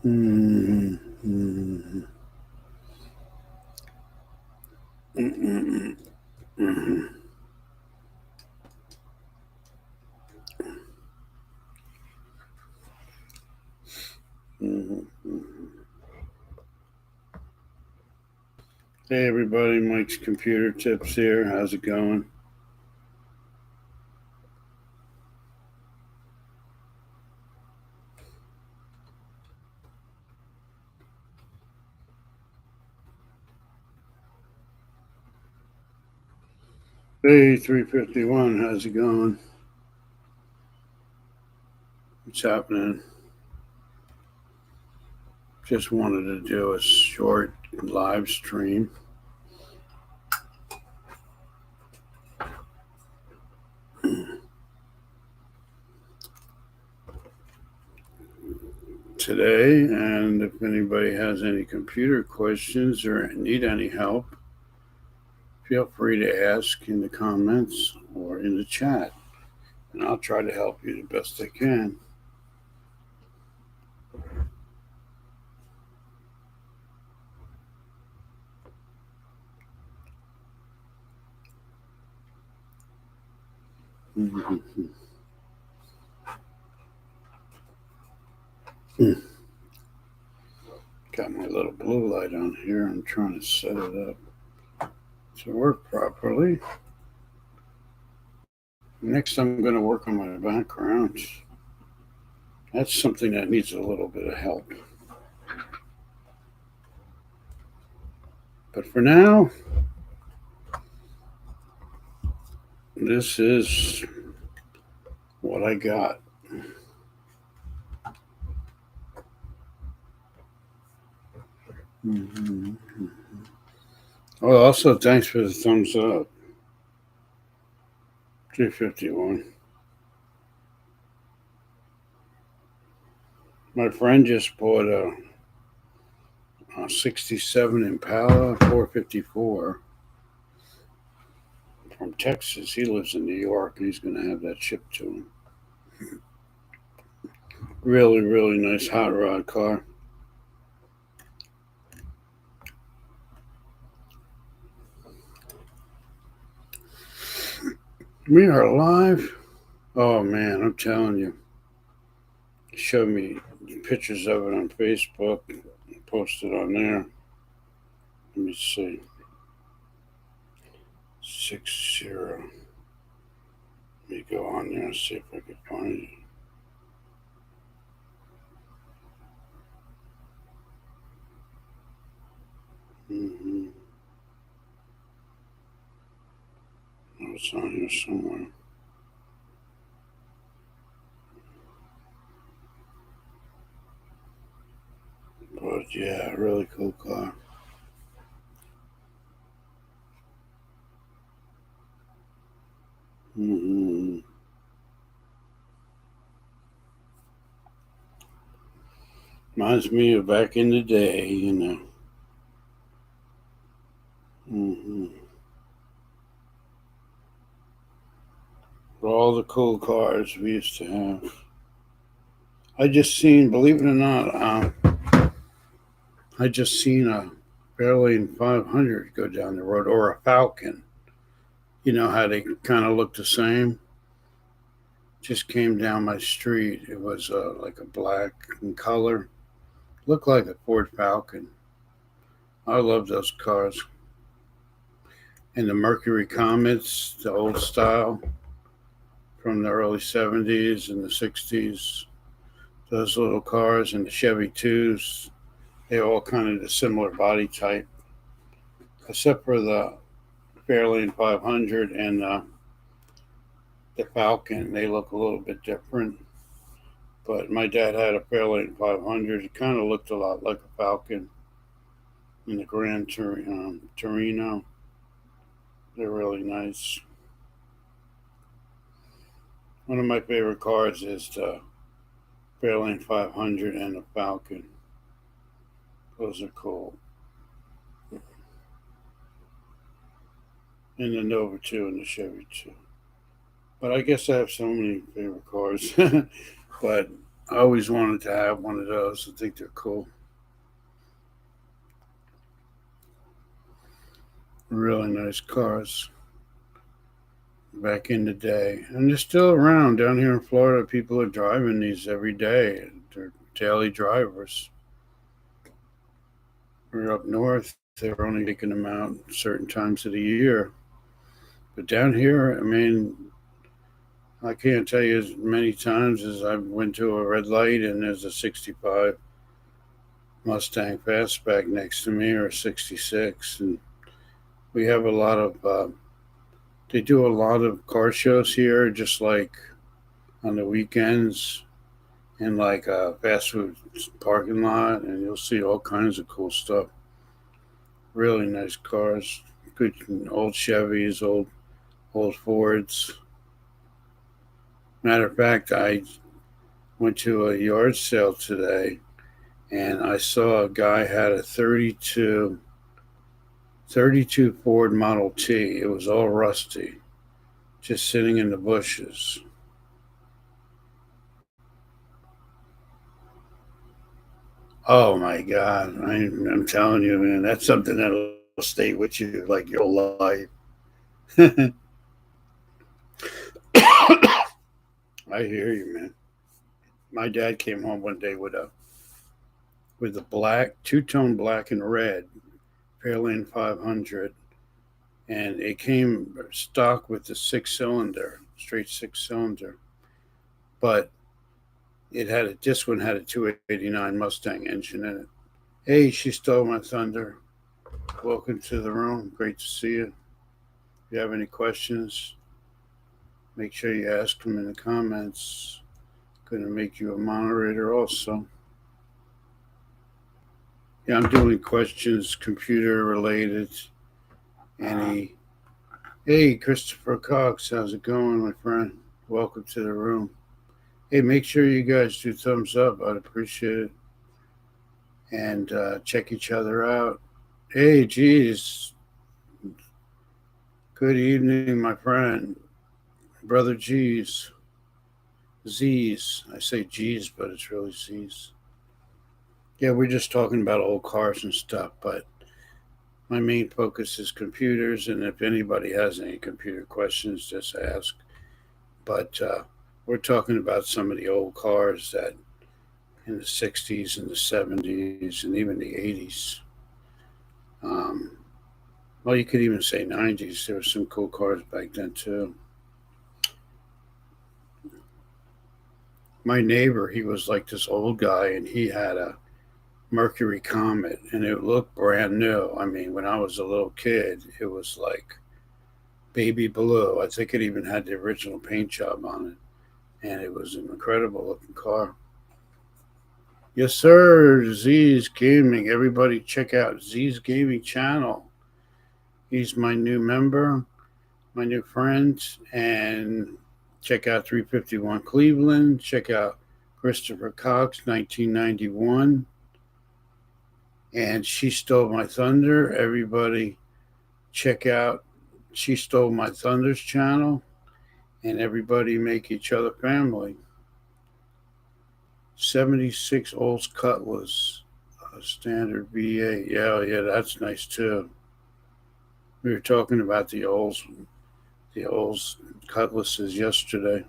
Mm, mm, mm, mm, mm, mm. Hey everybody, Mike's Computer Tips here. How's it going? Hey 351, how's it going? What's happening? Just wanted to do a short live stream. Today, and if anybody has any computer questions or need any help, feel free to ask in the comments or in the chat, and I'll try to help you the best I can. Got my little blue light on here. I'm trying to set it up to work properly. Next, I'm going to work on my background. That's something that needs a little bit of help. But for now, this is what I got. Mm-hmm. Oh, also, thanks for the thumbs up. 351. My friend just bought a 67 Impala 454 from Texas. He lives in New York and he's going to have that shipped to him. Really, really nice hot rod car. We are live. Oh man, I'm telling you. He showed me pictures of it on Facebook. Posted on there. Let me see. 60. Let me go on there and see if I can find it. Mm-hmm. Oh, it's on here somewhere. But yeah, really cool car. Mm-hmm. Reminds me of back in the day, you know. Mm-hmm. All the cool cars we used to have. I just seen, believe it or not, I just seen a Fairlane 500 go down the road, or a Falcon. You know how they kind of look the same? Just came down my street. It was like a black in color. Looked like a Ford Falcon. I love those cars. And the Mercury Comets, the old style from the early 70s and the 60s. Those little cars and the Chevy 2s, they all kind of the similar body type, except for the Fairlane 500 and the Falcon. They look a little bit different. But my dad had a Fairlane 500. It kind of looked a lot like a Falcon in the Grand Torino. They're really nice. One of my favorite cars is the Fairlane 500 and the Falcon. Those are cool. And the Nova 2 and the Chevy 2. But I guess I have so many favorite cars. But I always wanted to have one of those. I think they're cool. Really nice cars back in the day. And they're still around down here in Florida. People are driving these every day. They're daily drivers. We're up north. They're only taking them out certain times of the year. But down here, I mean, I can't tell you as many times as I went to a red light and there's a 65 Mustang Fastback next to me or a 66. And we have a lot of, they do a lot of car shows here, just like on the weekends in like a fast food parking lot. And you'll see all kinds of cool stuff. Really nice cars, good old Chevys, old Fords. Matter of fact, I went to a yard sale today and I saw a guy had a 32 Ford Model T. It was all rusty, just sitting in the bushes. Oh my God. I'm telling you, man, that's something that'll stay with you like your whole life. I hear you, man. My dad came home one day with a black, two-tone black and red Fairlane 500, and it came stock with the six-cylinder, straight six-cylinder. But this one had a 289 Mustang engine in it. Hey, she stole my thunder. Welcome to the room. Great to see you. If you have any questions, make sure you ask them in the comments. Going to make you a moderator also. Yeah, I'm doing questions, computer related. Any? Hey, Christopher Cox, how's it going, my friend? Welcome to the room. Hey, make sure you guys do thumbs up. I'd appreciate it. And check each other out. Hey, geez. Good evening, my friend. Brother G's. Z's. I say G's, but it's really Z's. Yeah, we're just talking about old cars and stuff, but my main focus is computers, and if anybody has any computer questions, just ask. But we're talking about some of the old cars that in the 60s and the 70s and even the 80s. Um, well, you could even say 90s. There were some cool cars back then, too. My neighbor, he was like this old guy, and he had a Mercury Comet, and it looked brand new. I mean, when I was a little kid, it was like baby blue. I think it even had the original paint job on it, and it was an incredible looking car. Yes, sir. Z's Gaming. Everybody, check out Z's Gaming channel. He's my new member, my new friend, and check out 351 Cleveland. Check out Christopher Cox, 1991. And She Stole My Thunder. Everybody, check out She Stole My Thunder's channel. And everybody, make each other family. 76 Olds Cutlass, standard V8. Yeah, that's nice too. We were talking about the Olds Cutlasses yesterday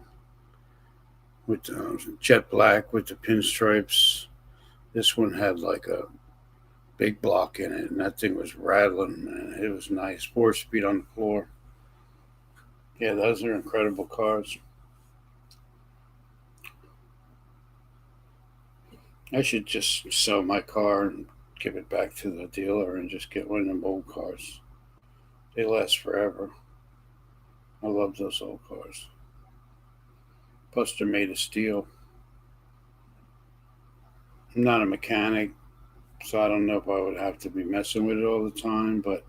with jet black with the pinstripes. This one had like a big block in it, and that thing was rattling, and it was nice. 4-speed on the floor. Yeah, those are incredible cars. I should just sell my car and give it back to the dealer and just get one of them old cars. They last forever. I love those old cars. Plus, they're made of steel. I'm not a mechanic, so I don't know if I would have to be messing with it all the time, but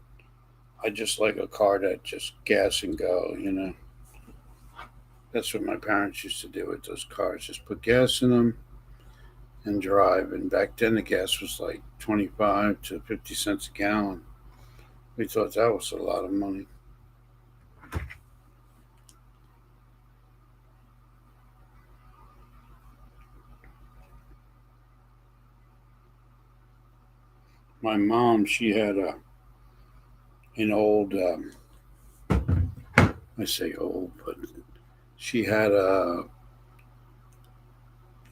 I just like a car that just gas and go. That's what my parents used to do with those cars. Just put gas in them and drive. And back then, the gas was like 25 to 50 cents a gallon. We thought that was a lot of money. my mom, she had an old, I say old, but she had a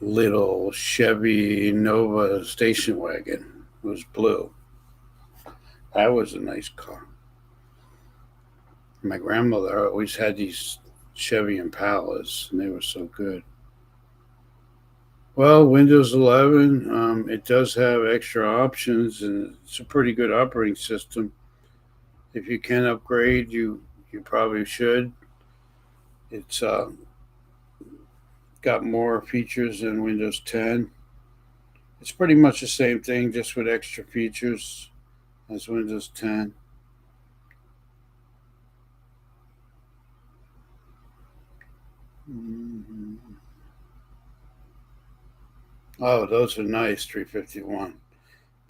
little Chevy Nova station wagon. It was blue. That was a nice car. My grandmother always had these Chevy Impalas, and they were so good. Well, Windows 11, it does have extra options, and it's a pretty good operating system. If you can upgrade, you probably should. It's got more features than Windows 10. It's pretty much the same thing, just with extra features as Windows 10. Mhm. Oh, those are nice, 351.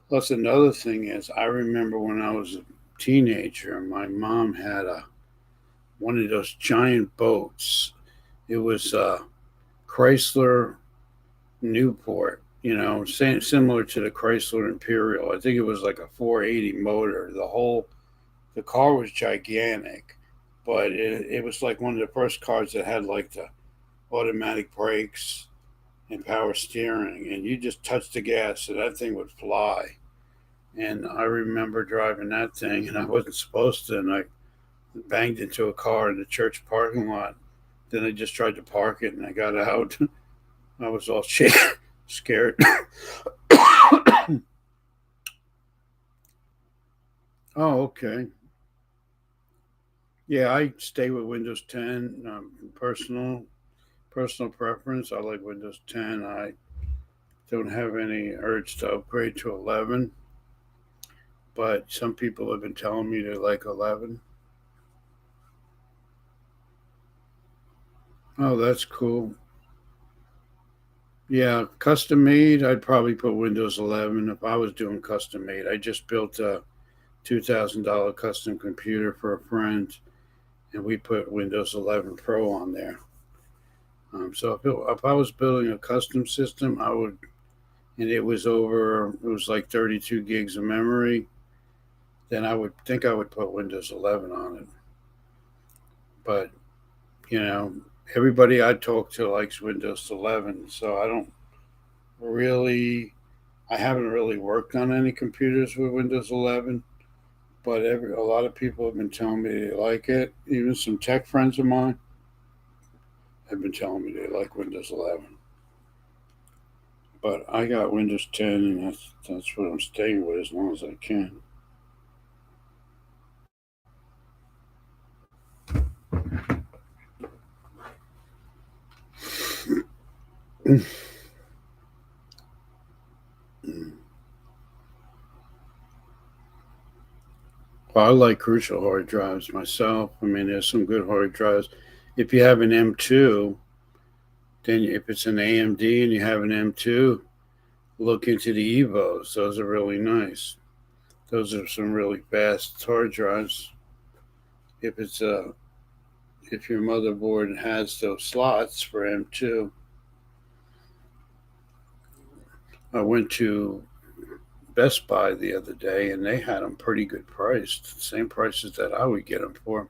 Plus, another thing is, I remember when I was a teenager, my mom had one of those giant boats. It was Chrysler Newport, similar to the Chrysler Imperial. I think it was like a 480 motor. The car was gigantic, but it was like one of the first cars that had like the automatic brakes and power steering, and you just touch the gas and that thing would fly. And I remember driving that thing, and I wasn't supposed to, and I banged into a car in the church parking lot. Then I just tried to park it, and I got out. I was all scared. Oh, okay. Yeah, I stay with Windows 10. Personal preference. I like Windows 10. I don't have any urge to upgrade to 11, but some people have been telling me they like 11. Oh, that's cool. Yeah, custom made. I'd probably put Windows 11 if I was doing custom made. I just built a $2,000 custom computer for a friend, and we put Windows 11 Pro on there. So if I was building a custom system, I would, and it was like 32 gigs of memory, then I would think I would put Windows 11 on it. But you know, everybody I talk to likes Windows 11, so really, I haven't really worked on any computers with Windows 11. But a lot of people have been telling me they like it. Even some tech friends of mine have been telling me they like Windows 11. But I got Windows 10, and that's what I'm staying with as long as I can. Well, I like Crucial hard drives myself. I mean, there's some good hard drives. If you have an M2, then if it's an AMD and you have an M2, look into the Evos. Those are really nice. Those are some really fast hard drives. If it's a if your motherboard has those slots for M2, I went to Best Buy the other day and they had them pretty good priced, same prices that I would get them for.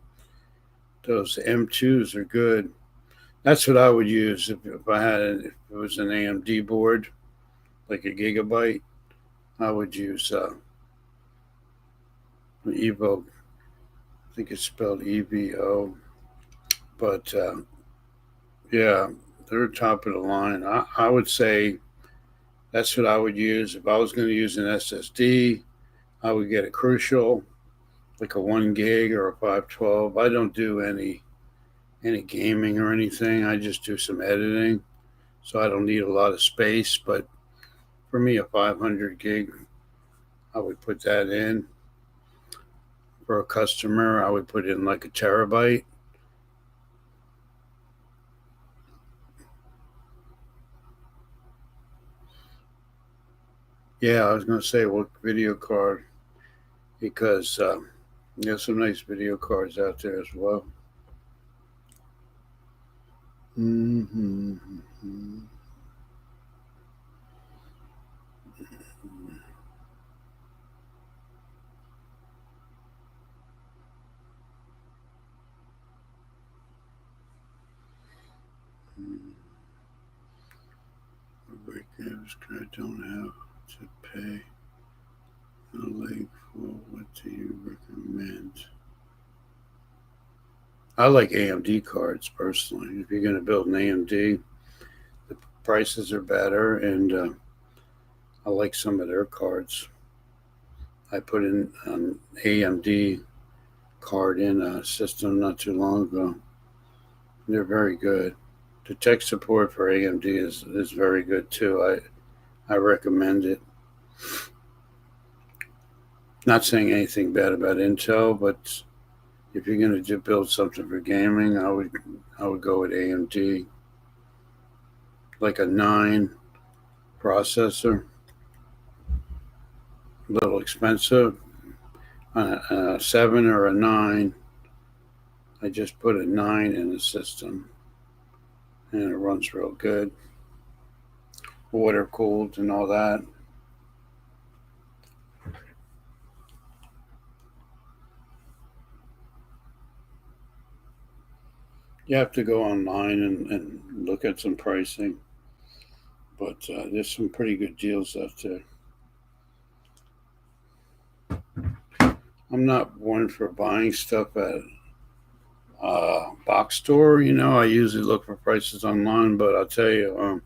Those M2s are good. That's what I would use if it was an AMD board, like a Gigabyte. I would use Evo. I think it's spelled EVO, but yeah, they're top of the line. I would say that's what I would use if I was going to use an SSD. I would get a Crucial, like a 1 gig or a 512. I don't do any gaming or anything. I just do some editing, so I don't need a lot of space. But for me, a 500 gig, I would put that in. For a customer, I would put in like a terabyte. Yeah, I was going to say what video card because there's some nice video cards out there as well. Mm-hmm. I don't have to pay a leg for. What do you recommend? I like AMD cards personally. If you're going to build an AMD, the prices are better, and I like some of their cards. I put in an AMD card in a system not too long ago. They're very good. The tech support for AMD is very good too. I recommend it. Not saying anything bad about Intel, but if you're going to build something for gaming, I would go with AMD, like a 9 processor, a little expensive. A 7 or a 9. I just put a 9 in the system, and it runs real good. Water cooled and all that. You have to go online and look at some pricing, but there's some pretty good deals out there. I'm not one for buying stuff at box store. I usually look for prices online, but I'll tell you,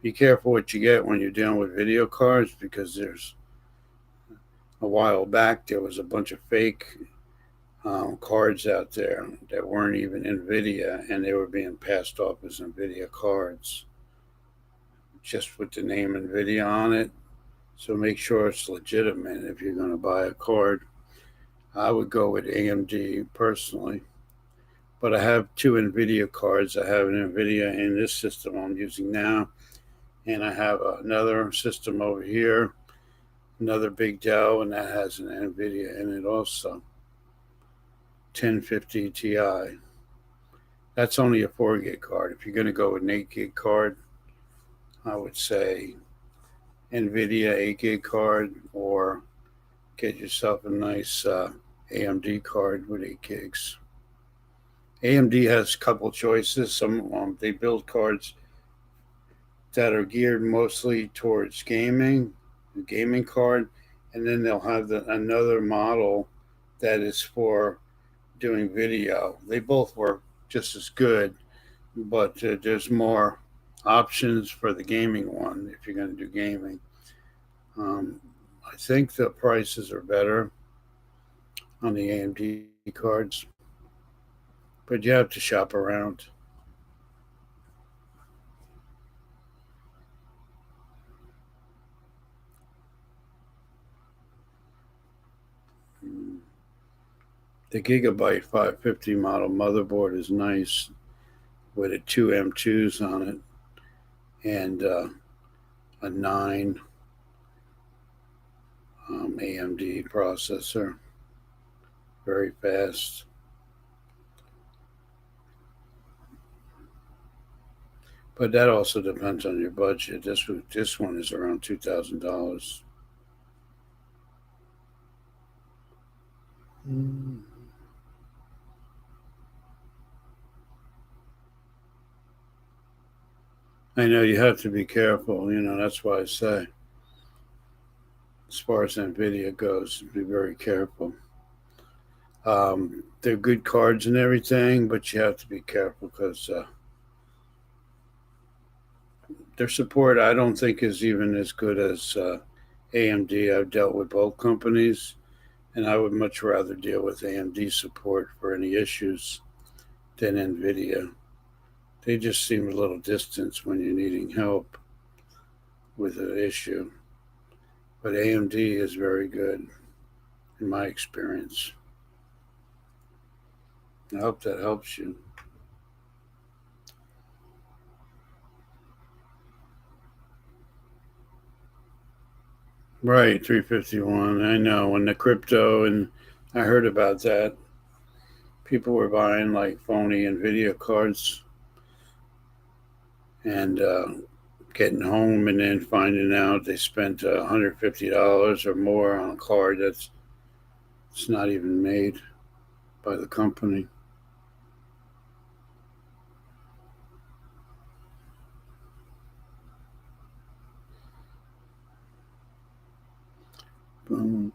be careful what you get when you're dealing with video cards, because there's a while back there was a bunch of fake cards out there that weren't even NVIDIA, and they were being passed off as NVIDIA cards just with the name NVIDIA on it. So make sure it's legitimate if you're going to buy a card. I would go with AMD personally, but I have two NVIDIA cards. I have an NVIDIA in this system I'm using now, and I have another system over here, another big Dell, and that has an NVIDIA in it also. 1050 Ti. That's only a 4 gig card. If you're going to go with an 8 gig card, I would say NVIDIA 8 gig card, or get yourself a nice AMD card with 8 gigs. AMD has a couple choices. Some they build cards that are geared mostly towards gaming, the gaming card, and then they'll have another model that is for doing video. They both work just as good, but there's more options for the gaming one if you're going to do gaming. I think the prices are better on the AMD cards, but you have to shop around. The Gigabyte 550 model motherboard is nice with a two M2s on it and a 9 AMD processor. Very fast. But that also depends on your budget. This one is around $2,000. I know you have to be careful. That's why I say, as far as NVIDIA goes, be very careful. They're good cards and everything, but you have to be careful because their support, I don't think, is even as good as AMD. I've dealt with both companies, and I would much rather deal with AMD support for any issues than NVIDIA. They just seem a little distant when you're needing help with an issue. But AMD is very good, in my experience. I hope that helps you. Right, 351. I know. When the crypto, and I heard about that, people were buying like phony NVIDIA cards and getting home and then finding out they spent $150 or more on a card that's it's not even made by the company. I'd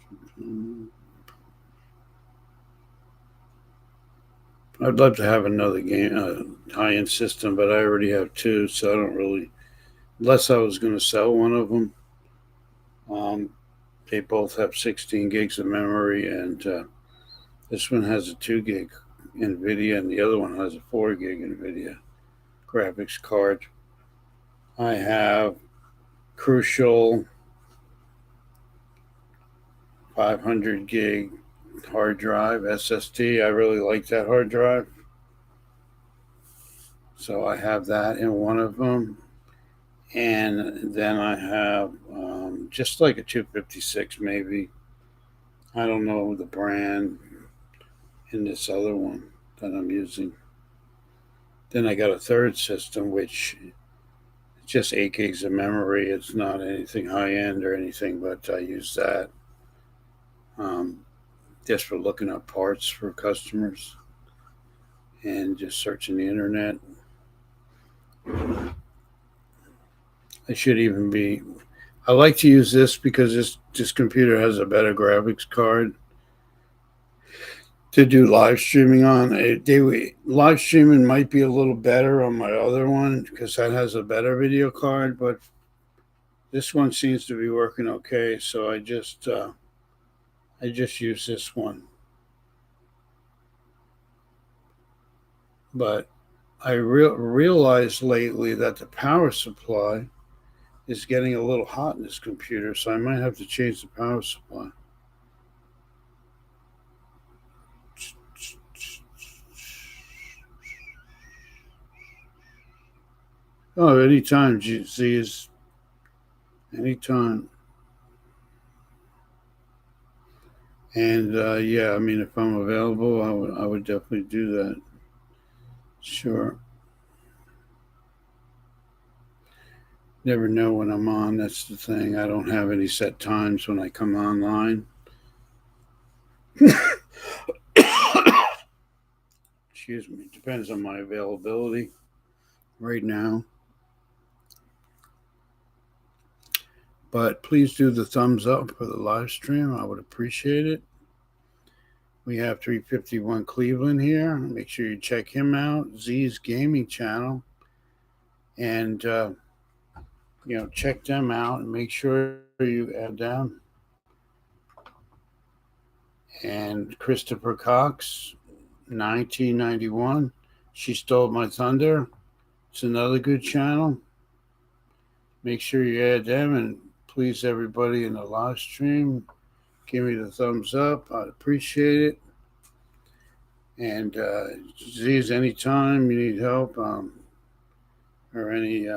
love to have another game, high-end system, but I already have two, so I don't really. Unless I was going to sell one of them. Um, they both have 16 gigs of memory, and this one has a 2 gig NVIDIA, and the other one has a 4 gig NVIDIA graphics card. I have Crucial 500 gig hard drive SSD. I really like that hard drive. So I have that in one of them. And then I have just like a 256 maybe. I don't know the brand in this other one that I'm using. Then I got a third system, which is just 8 gigs of memory. It's not anything high end or anything, but I use that um, just for looking up parts for customers and just searching the internet. It should even be. I like to use this because this computer has a better graphics card to do live streaming on. Live streaming might be a little better on my other one because that has a better video card, but this one seems to be working okay. So I just use this one. But I realized lately that the power supply is getting a little hot in this computer, so I might have to change the power supply. Oh, anytime, GC is anytime. And yeah, I mean, if I'm available, I would definitely do that. Sure. Never know when I'm on. That's the thing. I don't have any set times when I come online. Excuse me. Depends on my availability right now. But please do the thumbs up for the live stream. I would appreciate it. We have 351 Cleveland here. Make sure you check him out. Z's Gaming Channel. And, check them out and make sure you add them. And Christopher Cox, 1991. She Stole My Thunder. It's another good channel. Make sure you add them, and please, everybody in the live stream, give me the thumbs up. I'd appreciate it. And Z's, anytime you need help or any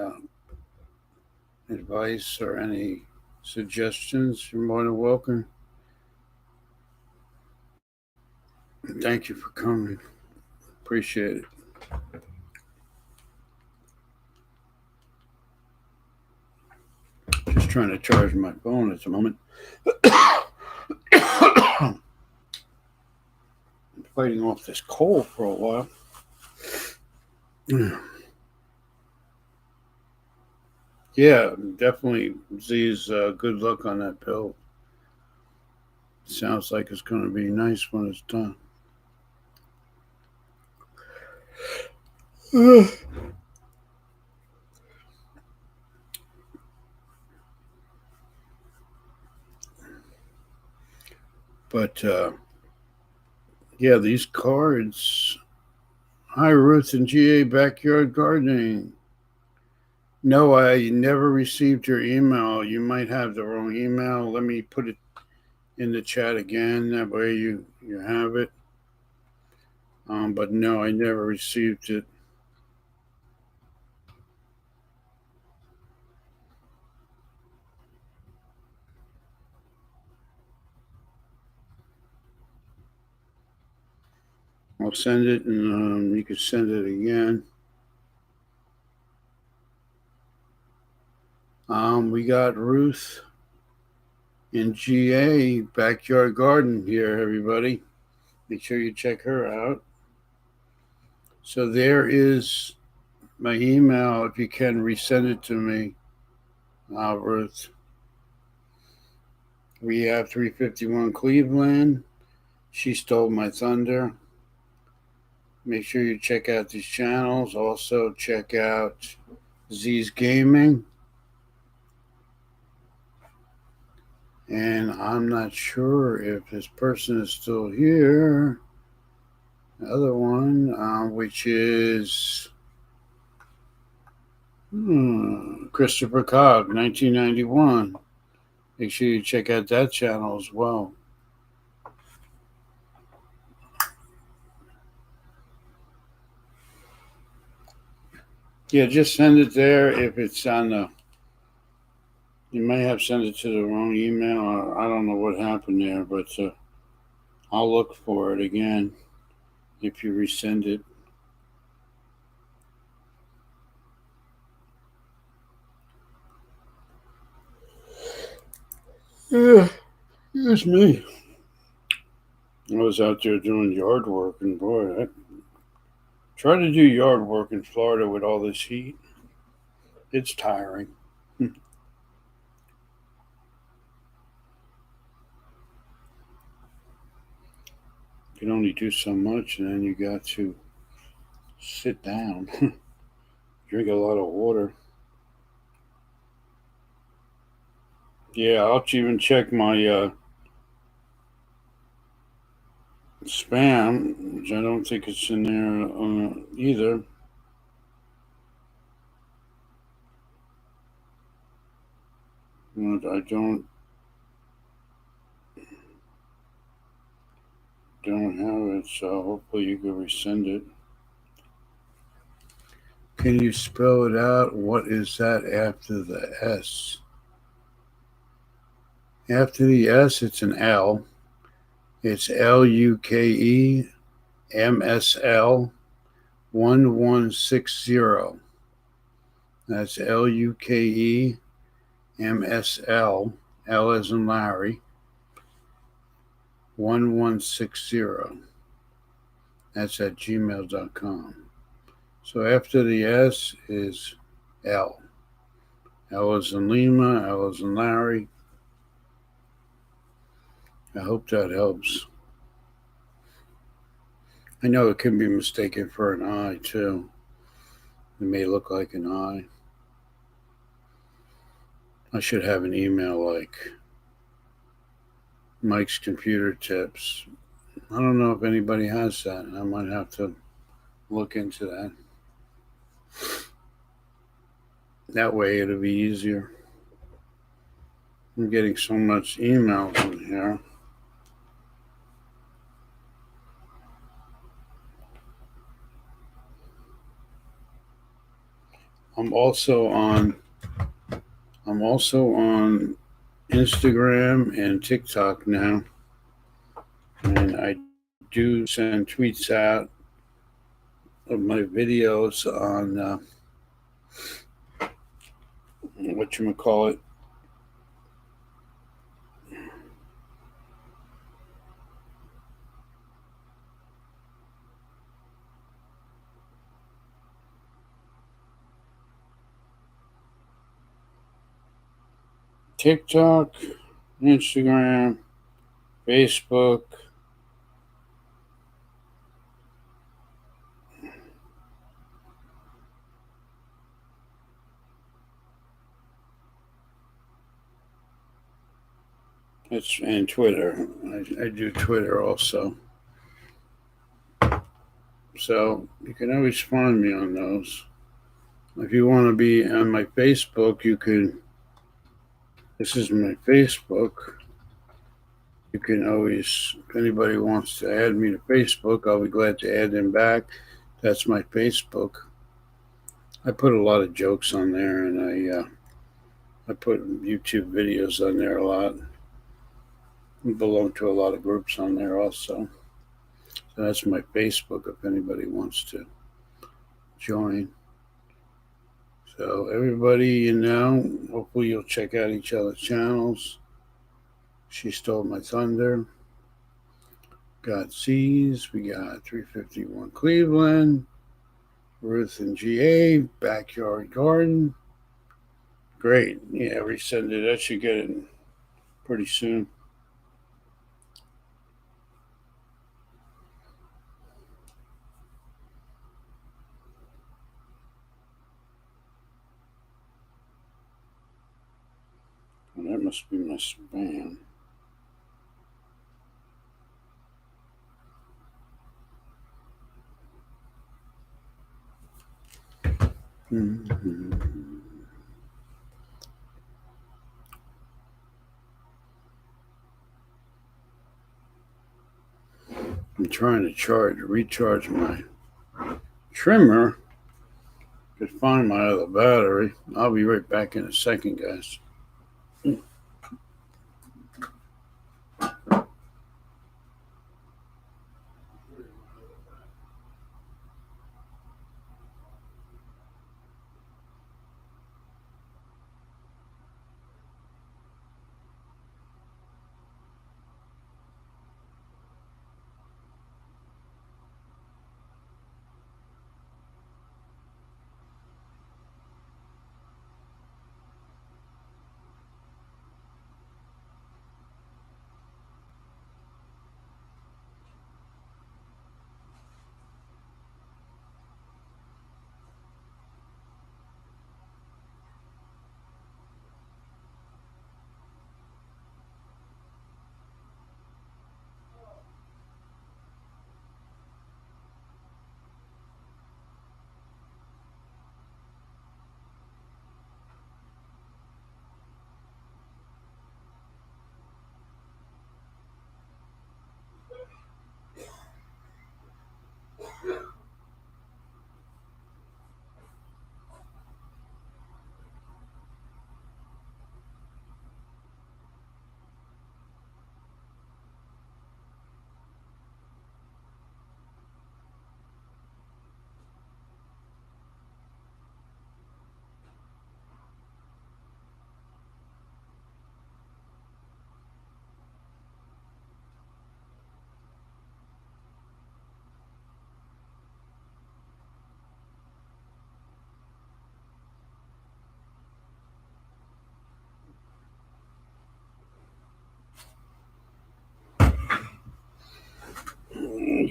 advice or any suggestions, you're more than welcome. Thank you for coming. Appreciate it. Just trying to charge my phone at the moment. I'm fighting off this cold for a while. Yeah, definitely. Z's good luck on that pill. Sounds like it's going to be nice when it's done. But yeah, these cards. Hi, Ruth and GA Backyard Gardening. No, I never received your email. You might have the wrong email. Let me put it in the chat again. That way you have it. But no, I never received it. I'll send it, and you can send it again. We got Ruth in GA Backyard Garden here, everybody. Make sure you check her out. So there is my email. If you can resend it to me, Ruth. We have 351 Cleveland. She Stole My Thunder. Make sure you check out these channels. Also, check out Z's Gaming. And I'm not sure if this person is still here. The other one, which is Christopher Cog, 1991. Make sure you check out that channel as well. Yeah, just send it there if it's on the. You may have sent it to the wrong email, or I don't know what happened there, but I'll look for it again if you resend it. Yeah, it's me. I was out there doing yard work, and boy, I try to do yard work in Florida with all this heat. It's tiring. You can only do so much, and then you got to sit down, drink a lot of water. Yeah, I'll even check my spam, which I don't think it's in there either. But I don't have it, so hopefully you can resend it. Can you spell it out? What is that after the S? After the S, it's an L. It's LUKEMSL 1160. That's LUKEMSL, L as in Larry, 1160. That's at gmail.com. So after the S is L. L as in Lima, L as in Larry. I hope that helps. I know it can be mistaken for an I too. It may look like an I. I should have an email like Mike's Computer Tips. I don't know if anybody has that. I might have to look into that. That way it'll be easier. I'm getting so much emails in here. I'm also on Instagram and TikTok now. And I do send tweets out of my videos on whatchamacallit. TikTok, Instagram, Facebook. And Twitter. I do Twitter also. So you can always find me on those. If you want to be on my Facebook, you can. This is my Facebook. You can always, if anybody wants to add me to Facebook, I'll be glad to add them back. That's my Facebook. I put a lot of jokes on there, and I put YouTube videos on there a lot. I belong to a lot of groups on there also. So that's my Facebook if anybody wants to join. So everybody, hopefully you'll check out each other's channels. She Stole My Thunder. Got C's. We got 351 Cleveland. Ruth and GA. Backyard Garden. Great. Yeah, resend it. That should get it pretty soon. And that must be my spam. Mm-hmm. I'm trying to recharge my trimmer to find my other battery. I'll be right back in a second, guys.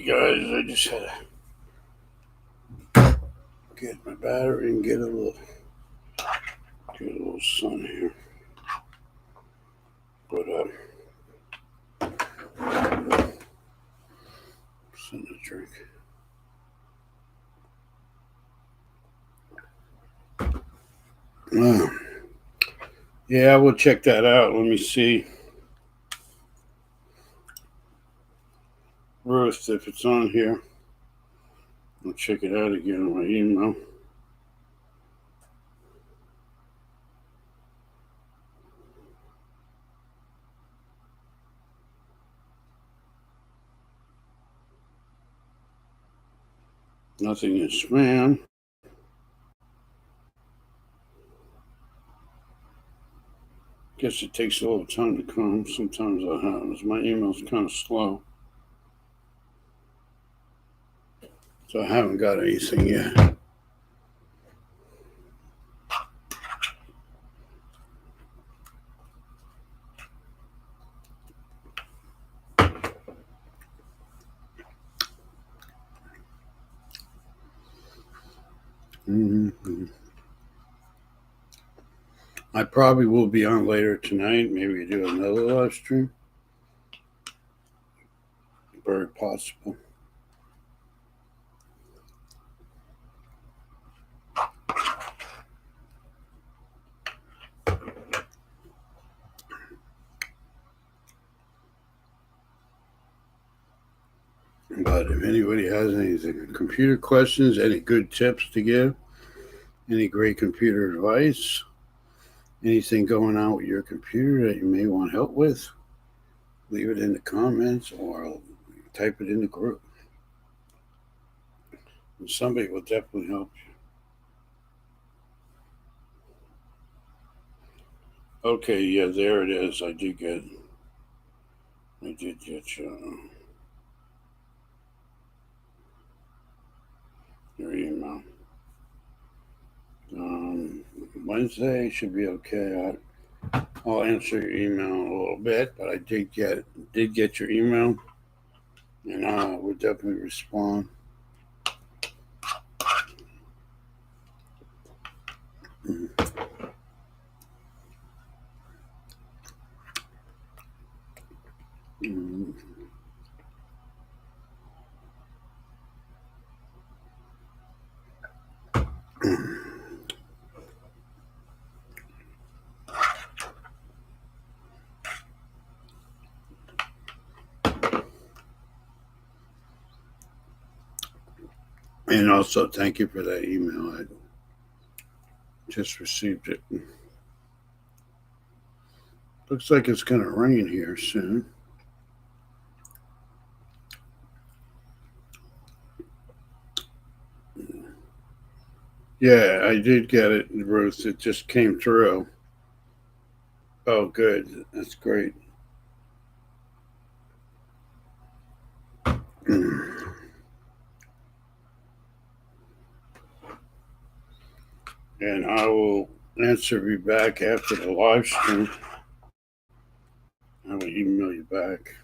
Guys, I just had to get my battery and get a little sun here. But something to drink. Yeah, we'll check that out. Let me see, Ruth, if it's on here. I'll check it out again on my email. Nothing in spam. Guess it takes a little time to come. Sometimes that happens. My email's kind of slow. So I haven't got anything yet. Mm-hmm. I probably will be on later tonight. Maybe do another live stream. Very possible. But if anybody has any computer questions, any good tips to give, any great computer advice, anything going on with your computer that you may want help with, leave it in the comments or type it in the group. And somebody will definitely help you. Okay, yeah, there it is. I did get your email. Wednesday should be okay. I'll answer your email in a little bit, but I did get your email, and I would definitely respond. Mm. And also, thank you for that email. I just received it. Looks like it's going to rain here soon. Yeah, I did get it, Ruth. It just came through. Oh, good. That's great. And I will answer you back after the live stream. I will email you back.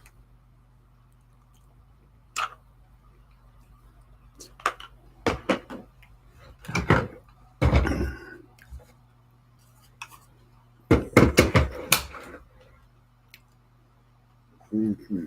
Mm-hmm.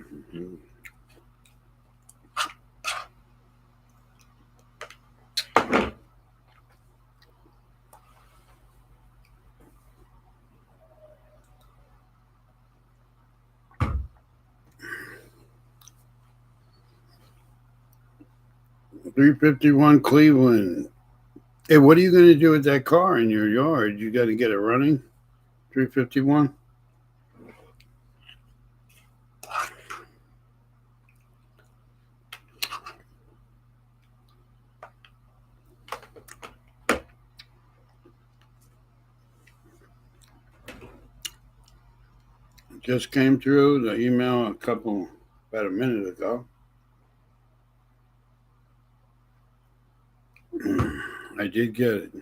351 Cleveland. Hey, what are you going to do with that car in your yard? You got to get it running? 351? Just came through the email about a minute ago. I did get it.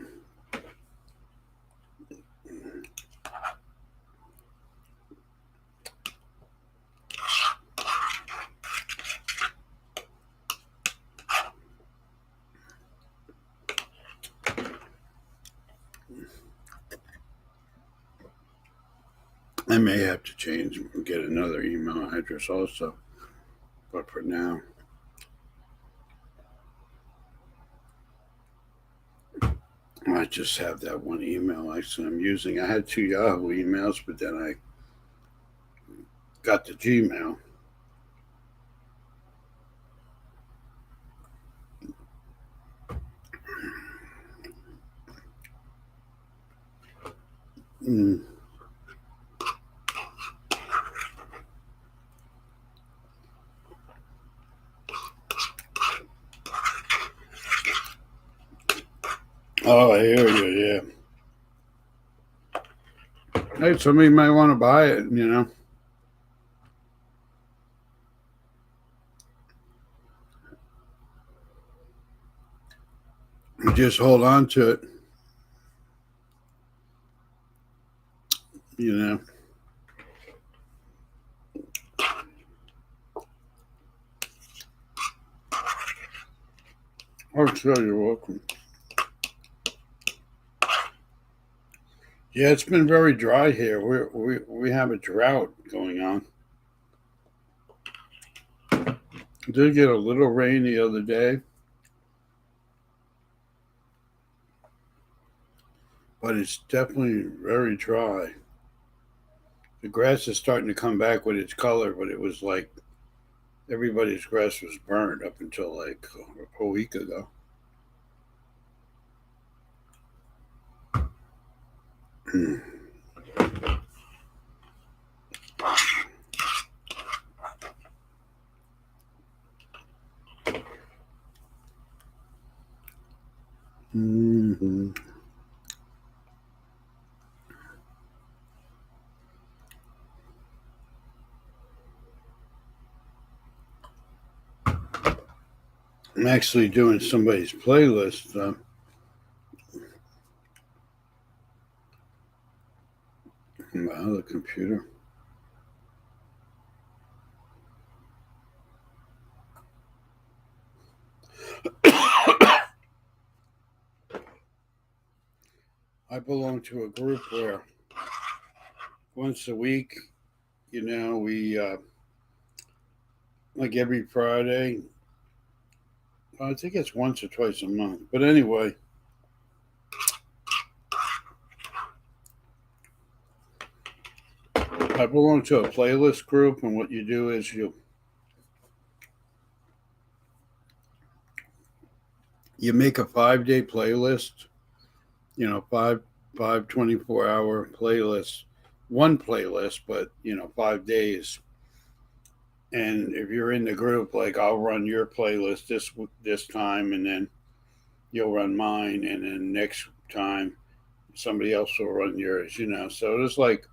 I may have to change and get another email address also, but for now, I just have that one email actually I'm using. I had 2 Yahoo emails, but then I got the Gmail. Mm. Oh, I hear you, yeah. Hey, somebody might want to buy it, you know. You just hold on to it, you know. Oh, sure, you're welcome. Yeah, it's been very dry here. We have a drought going on. Did get a little rain the other day, but it's definitely very dry. The grass is starting to come back with its color, but it was like everybody's grass was burned up until like a week ago. Mm-hmm. I'm actually doing somebody's playlist. Wow, look computer. I belong to a group where once a week, we like every Friday. I think it's once or twice a month. But anyway, I belong to a playlist group, and what you do is you make a 5-day playlist. Five 24-hour playlists, one playlist, but 5 days. And if you're in the group, like I'll run your playlist this time, and then you'll run mine, and then next time somebody else will run yours. So there's like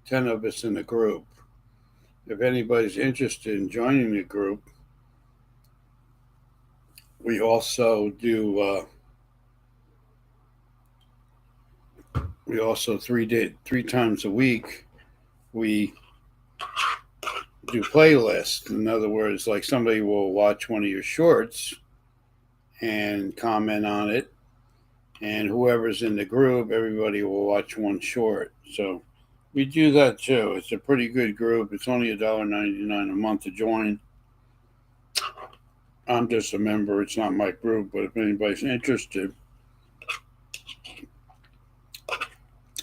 10 of us in the group. If anybody's interested in joining the group, we also do. We also 3 times a week we do playlists. In other words, like somebody will watch one of your shorts and comment on it, and whoever's in the group, everybody will watch one short. So we do that too. It's a pretty good group. It's only $1.99 a month to join. I'm just a member. It's not my group, but if anybody's interested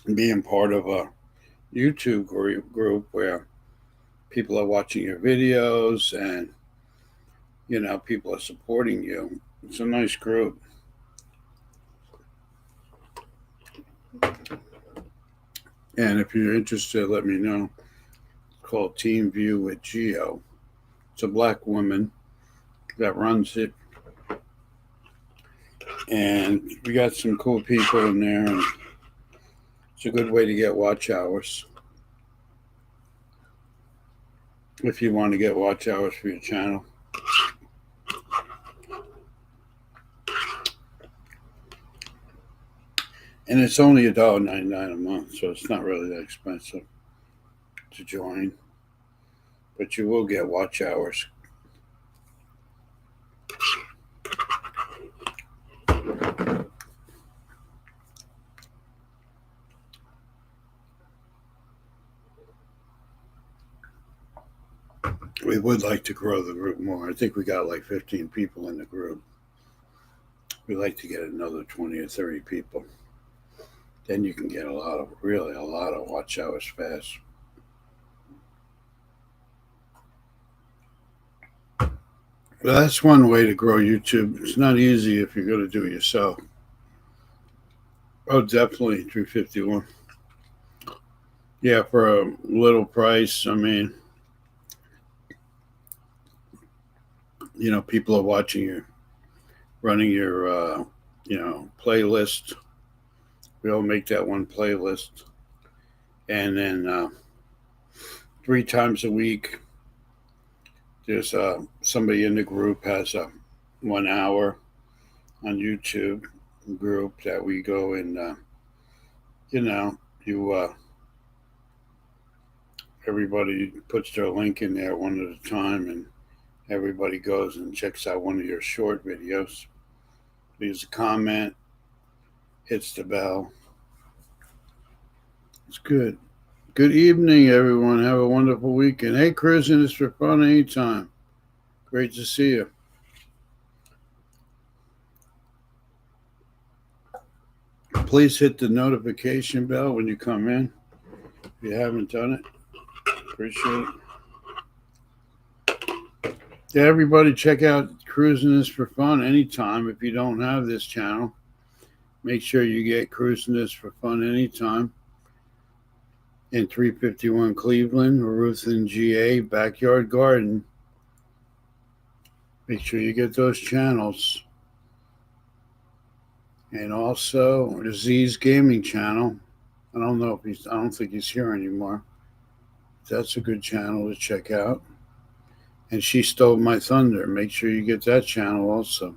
in being part of a YouTube group where people are watching your videos and people are supporting you, it's a nice group. And if you're interested, let me know. It's called Team View with Geo. It's a black woman that runs it. And we got some cool people in there. And it's a good way to get watch hours. If you want to get watch hours for your channel. And it's only $1.99 a month, so it's not really that expensive to join. But you will get watch hours. We would like to grow the group more. I think we got like 15 people in the group. We'd like to get another 20 or 30 people. Then you can get a lot of watch hours fast. Well, that's one way to grow YouTube. It's not easy if you're going to do it yourself. Oh, definitely 351. Yeah, for a little price. I mean, people are watching you, running your, playlist. We all make that one playlist. And then 3 times a week, there's somebody in the group has a 1 hour on YouTube group that we go and, everybody puts their link in there one at a time, and everybody goes and checks out one of your short videos, leaves a comment, hits the bell. It's good. Good evening, everyone. Have a wonderful weekend. Hey, cruising is for fun anytime. Great to see you. Please hit the notification bell when you come in. If you haven't done it, appreciate it. Yeah, everybody check out Cruising is for Fun anytime. If you don't have this channel, make sure you get Cruising is for Fun anytime. In 351 Cleveland, Ruth and GA Backyard Garden. Make sure you get those channels. And also the Z's Gaming channel. I don't think he's here anymore. That's a good channel to check out. And She Stole My Thunder. Make sure you get that channel also.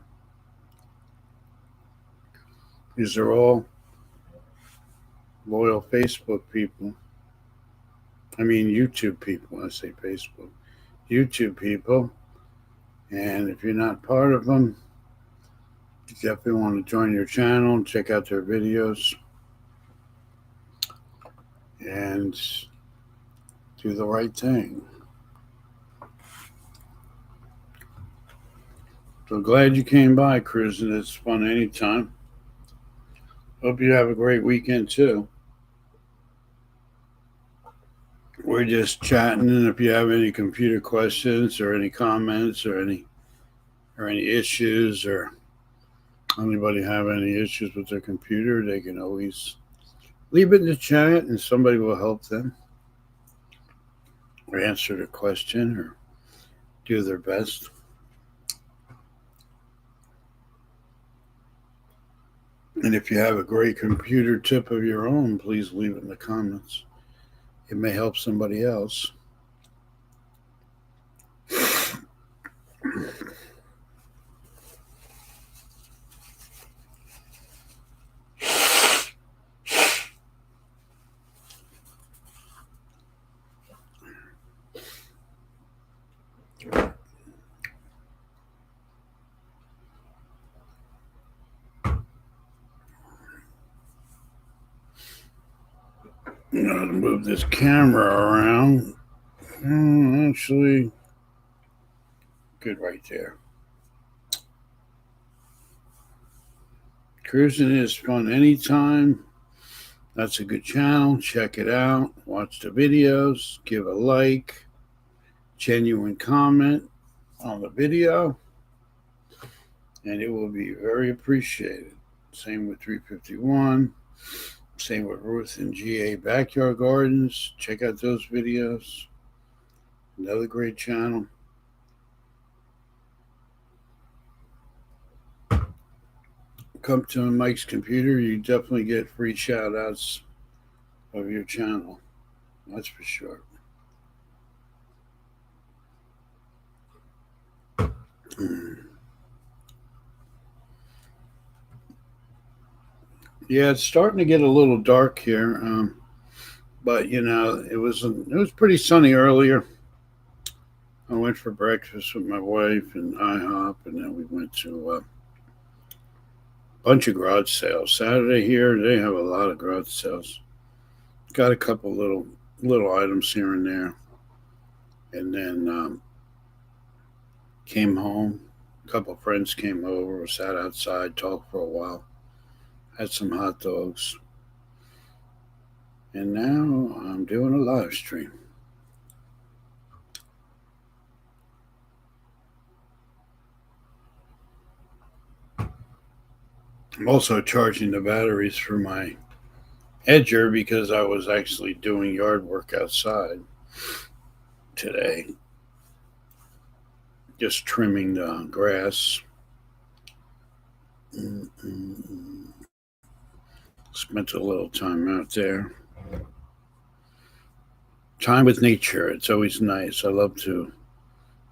These are all loyal Facebook people. I mean, YouTube people. I say Facebook. YouTube people. And if you're not part of them, you definitely want to join your channel and check out their videos and do the right thing. So glad you came by, Cruising. It's fun anytime. Hope you have a great weekend too. We're just chatting, and if you have any computer questions or any comments or any issues, or anybody have any issues with their computer, they can always leave it in the chat, and somebody will help them or answer the question or do their best. And if you have a great computer tip of your own, please leave it in the comments. It may help somebody else. I'm going to move this camera around. Actually, good right there. Cruising is fun anytime. That's a good channel. Check it out. Watch the videos. Give a like. Genuine comment on the video. And it will be very appreciated. Same with 351. Same with Ruth and GA Backyard Gardens. Check out those videos. Another great channel. Come to Mike's Computer, you definitely get free shout outs of your channel. That's for sure. Yeah, it's starting to get a little dark here, but it was pretty sunny earlier. I went for breakfast with my wife and IHOP, and then we went to a bunch of garage sales. Saturday here, they have a lot of garage sales. Got a couple little items here and there, and then came home. A couple of friends came over, sat outside, talked for a while, had some hot dogs, and now I'm doing a live stream. I'm also charging the batteries for my edger because I was actually doing yard work outside today. Just trimming the grass. Spent a little time out there. Time with nature. It's always nice. I love to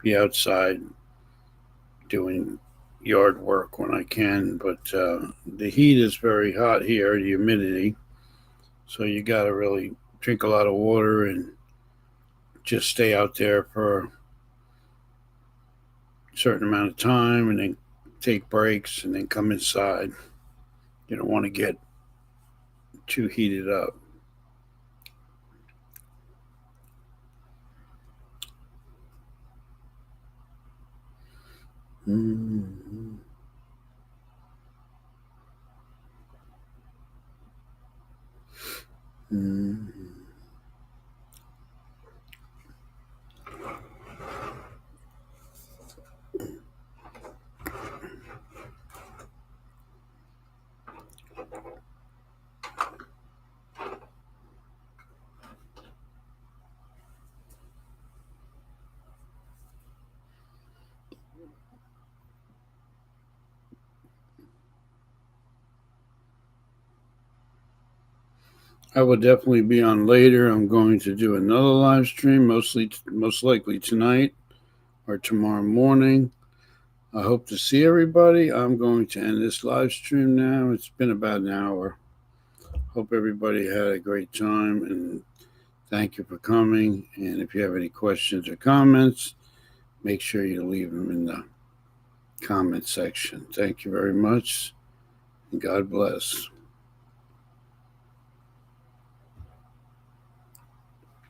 be outside doing yard work when I can, but the heat is very hot here, the humidity. So you got to really drink a lot of water and just stay out there for a certain amount of time and then take breaks and then come inside. You don't want to get too heated up. Mm-hmm. Mm-hmm. I will definitely be on later. I'm going to do another live stream, most likely tonight or tomorrow morning. I hope to see everybody. I'm going to end this live stream now. It's been about an hour. Hope everybody had a great time, and Thank you for coming. And if you have any questions or comments, make sure you leave them in the comment section. Thank you very much, and God bless.